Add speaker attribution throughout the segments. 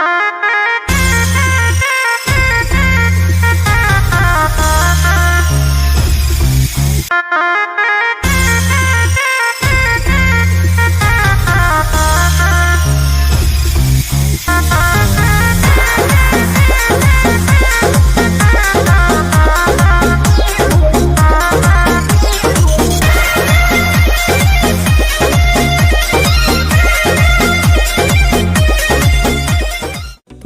Speaker 1: तो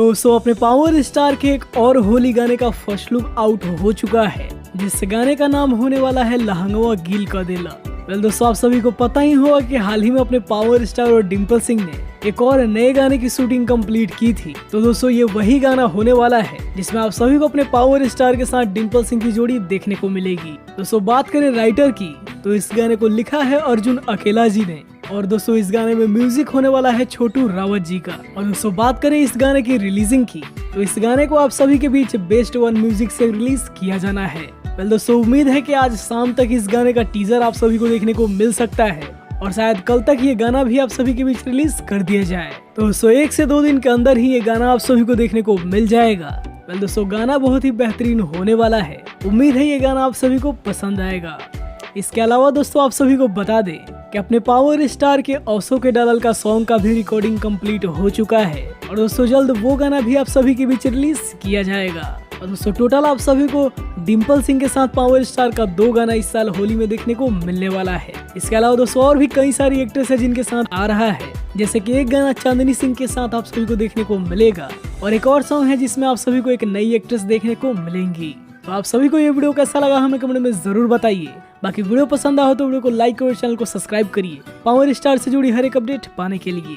Speaker 1: दोस्तों अपने पावर स्टार के एक और होली गाने का फर्स्ट लुक आउट हो चुका है, जिस गाने का नाम होने वाला है लहंगवा गील का दिला। वेल दोस्तों आप सभी को पता ही होगा कि हाल ही में अपने पावर स्टार और डिम्पल सिंह ने एक और नए गाने की शूटिंग कंप्लीट की थी। तो दोस्तों ये वही गाना होने वाला है जिसमें आप सभी को अपने पावर स्टार के साथ डिम्पल सिंह की जोड़ी देखने को मिलेगी। दोस्तों बात करें राइटर की तो इस गाने को लिखा है अर्जुन अकेला जी ने, और दोस्तों इस गाने में म्यूजिक होने वाला है छोटू रावत जी का। और दोस्तों बात करें इस गाने की रिलीजिंग की तो इस गाने को आप सभी के बीच बेस्ट वन म्यूजिक से रिलीज किया जाना है। वेल दोस्तों उम्मीद है कि आज शाम तक इस गाने का टीजर आप सभी को देखने को मिल सकता है, और शायद कल तक ये गाना भी आप सभी के बीच रिलीज कर दिया जाए। तो दोस्तों 1 से 2 दिन के अंदर ही ये गाना आप सभी को देखने को मिल जाएगा। वेल दोस्तों गाना बहुत ही बेहतरीन होने वाला है, उम्मीद है ये गाना आप सभी को पसंद आएगा। इसके अलावा दोस्तों आप सभी को बता दें कि अपने पावर स्टार के औसो के डालल का सॉन्ग का भी रिकॉर्डिंग कंप्लीट हो चुका है, और दोस्तों जल्द वो गाना भी आप सभी के बीच रिलीज किया जाएगा। और दोस्तों टोटल आप सभी को डिम्पल सिंह के साथ पावर स्टार का 2 गाना इस साल होली में देखने को मिलने वाला है। इसके अलावा दोस्तों और भी कई सारी एक्ट्रेस है जिनके साथ आ रहा है, जैसे कि एक गाना चांदनी सिंह के साथ आप सभी को देखने को मिलेगा, और एक और सॉन्ग है जिसमें आप सभी को एक नई एक्ट्रेस देखने को मिलेंगी। तो आप सभी को ये वीडियो कैसा लगा हमें कमेंट में जरूर बताइए। बाकी वीडियो पसंद आया हो तो वीडियो को लाइक और चैनल को सब्सक्राइब करिए पावर स्टार से जुड़ी हर एक अपडेट पाने के लिए।